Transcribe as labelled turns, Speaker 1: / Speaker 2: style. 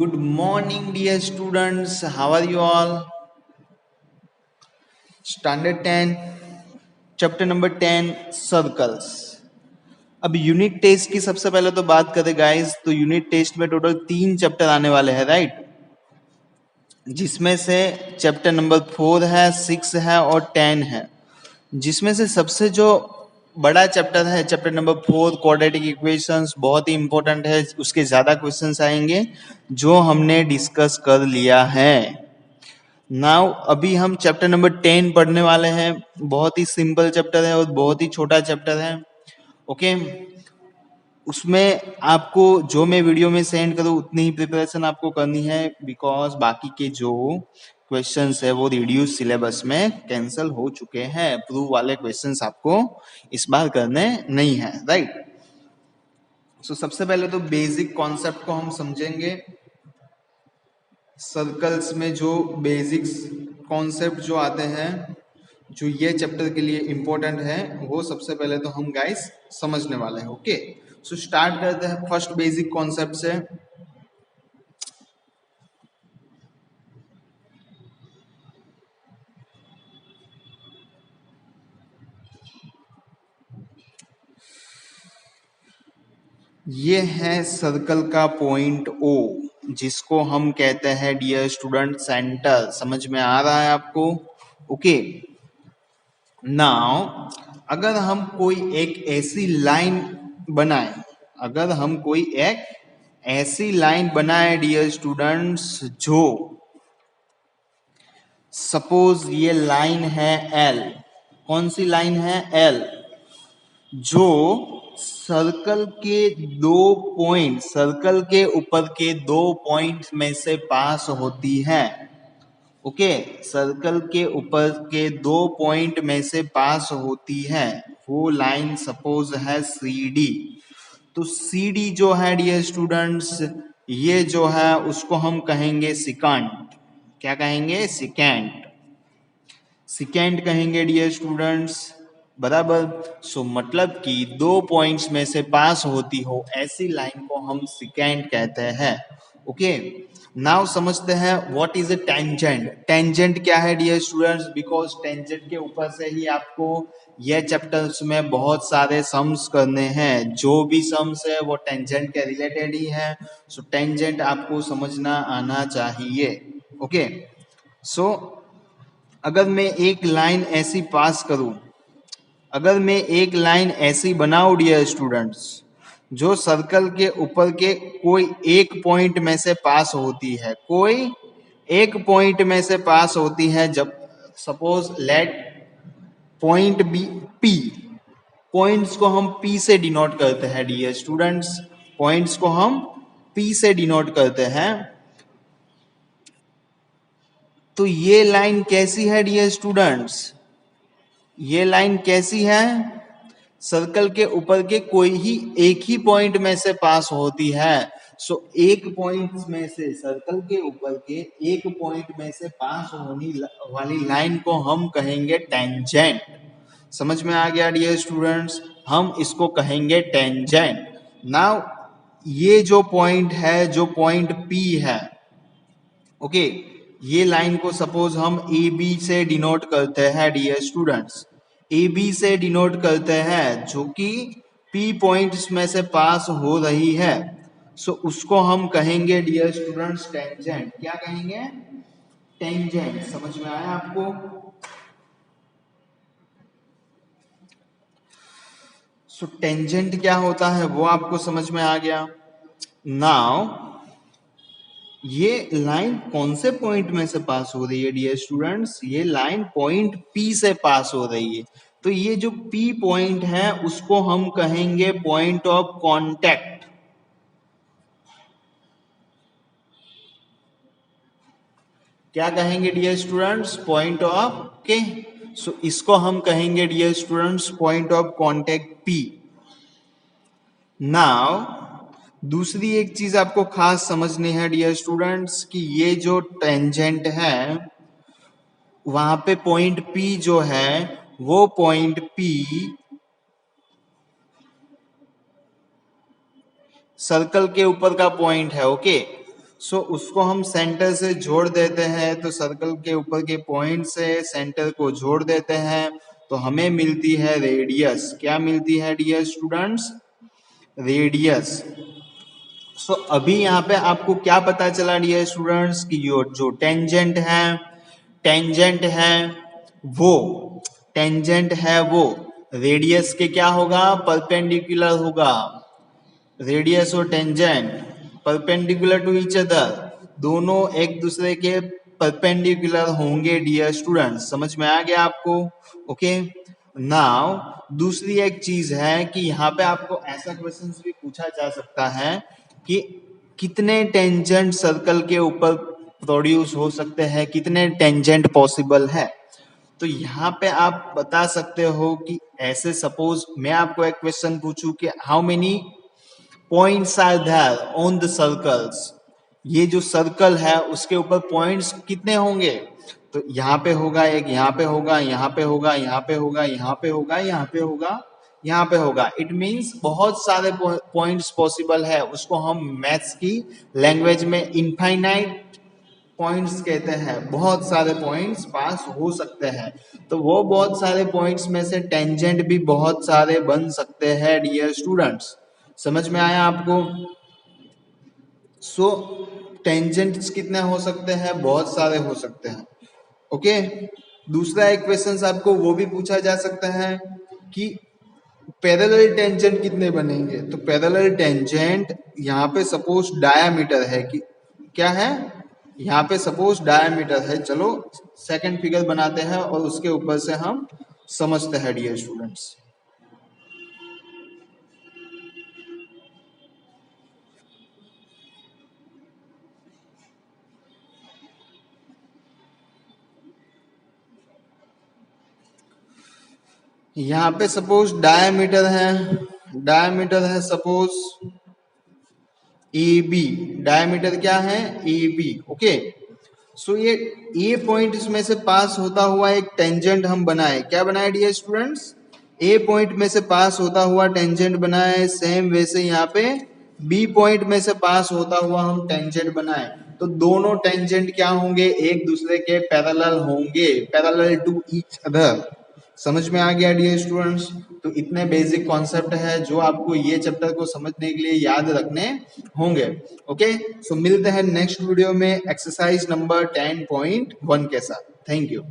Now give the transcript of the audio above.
Speaker 1: Good morning, dear students. How are you all? Standard 10, chapter number 10, circles. अब unit test की सबसे पहले तो बात करें गाइस, तो यूनिट टेस्ट में टोटल 3 चैप्टर आने वाले हैं, राइट? जिसमें से चैप्टर नंबर 4 है, 6 है और 10 है। जिसमें से सबसे जो बड़ा चैप्टर है चैप्टर नंबर 4 क्वाड्रेटिक इक्वेशंस, बहुत ही इंपॉर्टेंट है। उसके ज्यादा क्वेश्चंस आएंगे जो हमने डिस्कस कर लिया है। नाउ अभी हम चैप्टर नंबर 10 पढ़ने वाले हैं। बहुत ही सिंपल चैप्टर है और बहुत ही छोटा चैप्टर है। ओके, उसमें आपको जो मैं वीडियो में सेंड करूँ उतनी ही प्रिपरेशन आपको करनी है, बिकॉज बाकी के जो क्वेश्चंस है वो रिड्यूस सिलेबस में कैंसिल हो चुके हैं। प्रूव वाले क्वेश्चंस आपको इस बार करने नहीं है, राइट? सो सबसे पहले तो बेसिक कॉन्सेप्ट को हम समझेंगे। सर्कल्स में जो बेसिक्स कॉन्सेप्ट जो आते हैं, जो ये चैप्टर के लिए इंपॉर्टेंट है, वो सबसे पहले तो हम गाइस समझने वाले हैं। ओके, सो स्टार्ट करते हैं फर्स्ट बेसिक कॉन्सेप्ट से। ये है सर्कल का पॉइंट ओ, जिसको हम कहते हैं डियर स्टूडेंट सेंटर। समझ में आ रहा है आपको? ओके, नाउ अगर हम कोई एक ऐसी लाइन बनाए, अगर हम कोई एक ऐसी लाइन बनाए डियर स्टूडेंट्स, जो सपोज ये लाइन है एल। कौन सी लाइन है? एल, जो सर्कल के दो पॉइंट, सर्कल के ऊपर के दो पॉइंट में से पास होती है। ओके, सर्कल के ऊपर के दो पॉइंट में से पास होती है। वो लाइन सपोज है सी डी। तो सी डी जो है डियर स्टूडेंट्स, ये जो है उसको हम कहेंगे सिकेंट। क्या कहेंगे? सिकेंट। सिकेंट कहेंगे डियर स्टूडेंट्स, बराबर। सो मतलब कि दो पॉइंट्स में से पास होती हो ऐसी लाइन को हम सिकेंट कहते हैं। ओके, नाउ समझते हैं what is a tangent. Tangent क्या है डियर स्टूडेंट्स? बिकॉज टेंजेंट के ऊपर से ही आपको ये चैप्टर्स में बहुत सारे सम्स करने हैं। जो भी सम्स है वो टेंजेंट के रिलेटेड ही है। सो टेंजेंट आपको समझना आना चाहिए। ओके, सो अगर मैं एक लाइन ऐसी पास करूं, अगर मैं एक लाइन ऐसी बनाऊं डियर स्टूडेंट्स, जो सर्कल के ऊपर के कोई एक पॉइंट में से पास होती है, कोई एक पॉइंट में से पास होती है, जब suppose let point B P. पॉइंट्स को हम पी से डिनोट करते हैं डियर स्टूडेंट्स, पॉइंट्स को हम पी से डिनोट करते हैं। तो ये लाइन कैसी है डियर स्टूडेंट्स? ये लाइन कैसी है? सर्कल के ऊपर के कोई ही एक ही पॉइंट में से पास होती है। सो एक पॉइंट में से, सर्कल के ऊपर के एक पॉइंट में से पास होने वाली लाइन को हम कहेंगे टेंजेंट। समझ में आ गया डियर स्टूडेंट्स? हम इसको कहेंगे टेंजेंट। नाउ ये जो पॉइंट है, जो पॉइंट पी है, ओके, ये लाइन को सपोज हम ए बी से डिनोट करते हैं डियर स्टूडेंट्स। ए बी से डिनोट करते हैं, जो कि पी पॉइंट्स में से पास हो रही है। सो उसको हम कहेंगे डियर स्टूडेंट्स टेंजेंट। क्या कहेंगे? टेंजेंट। समझ में आया आपको? सो टेंजेंट क्या होता है वो आपको समझ में आ गया। नाउ ये लाइन कौन से पॉइंट में से पास हो रही है डियर स्टूडेंट्स? ये लाइन पॉइंट पी से पास हो रही है। तो ये जो पी पॉइंट है उसको हम कहेंगे पॉइंट ऑफ कांटेक्ट। क्या कहेंगे dear students? Point of, okay, so इसको हम कहेंगे dear students point of contact P. Now दूसरी एक चीज आपको खास समझनी है डियर स्टूडेंट्स, कि ये जो टेंजेंट है, वहां पे पॉइंट पी जो है, वो पॉइंट पी सर्कल के ऊपर का पॉइंट है। ओके, उसको हम सेंटर से जोड़ देते हैं, तो सर्कल के ऊपर के पॉइंट से सेंटर को जोड़ देते हैं तो हमें मिलती है रेडियस। क्या मिलती है डियर स्टूडेंट्स? रेडियस। अभी यहाँ पे आपको क्या पता चला डियर स्टूडेंट्स कि जो टेंजेंट है वो रेडियस के क्या होगा? परपेंडिकुलर होगा। रेडियस और tangent perpendicular to each other, दोनों एक दूसरे के परपेंडिकुलर होंगे डियर स्टूडेंट्स। समझ में आ गया आपको? ओके। नाउ दूसरी एक चीज है कि यहाँ पे आपको ऐसा क्वेश्चन भी पूछा जा सकता है कि कितने टेंजेंट सर्कल के ऊपर प्रोड्यूस हो सकते हैं, कितने टेंजेंट पॉसिबल है। तो यहाँ पे आप बता सकते हो कि ऐसे सपोज मैं आपको एक क्वेश्चन पूछूं कि how many points are there on the circles, ये जो सर्कल है उसके ऊपर पॉइंट्स कितने होंगे? तो यहाँ पे होगा एक, यहाँ पे होगा, यहाँ पे होगा, यहाँ पे होगा, यहाँ पे होगा, यहाँ पे होगा, यहाँ पे होगा। इट मींस बहुत सारे पॉइंट्स पॉसिबल है। उसको हम मैथ्स की लैंग्वेज में इनफाइनाइट पॉइंट्स कहते हैं। बहुत सारे पॉइंट्स पास हो सकते हैं। तो वो बहुत सारे पॉइंट्स में से टेंजेंट भी बहुत सारे बन सकते हैं डियर स्टूडेंट्स। समझ में आया आपको? टेंजेंट्स कितने हो सकते हैं? बहुत सारे हो सकते हैं। ओके। दूसरा एक क्वेश्चन आपको वो भी पूछा जा सकता है कि पैरेलल टेंजेंट कितने बनेंगे। तो पैरेलल टेंजेंट यहाँ पे सपोज डायामीटर है कि क्या है, यहाँ पे सपोज डायामीटर है। चलो सेकंड फिगर बनाते हैं और उसके ऊपर से हम समझते हैं डियर स्टूडेंट्स। यहाँ पे सपोज डायामीटर है सपोज ए बी। डायामीटर क्या है? A B. ओके। ये ए पॉइंट में से पास होता हुआ एक टेंजेंट हम बनाए। क्या बनाए डियर स्टूडेंट्स? ए पॉइंट में से पास होता हुआ टेंजेंट बनाए। सेम वैसे यहाँ पे बी पॉइंट में से पास होता हुआ हम टेंजेंट बनाए। तो दोनों टेंजेंट क्या होंगे? एक दूसरे के पैरेलल होंगे, पैरेलल टू ईच अदर। समझ में आ गया डियर स्टूडेंट्स? तो इतने बेसिक कॉन्सेप्ट है जो आपको ये चैप्टर को समझने के लिए याद रखने होंगे। ओके। मिलते हैं नेक्स्ट वीडियो में एक्सरसाइज नंबर 10.1 के साथ। Thank you.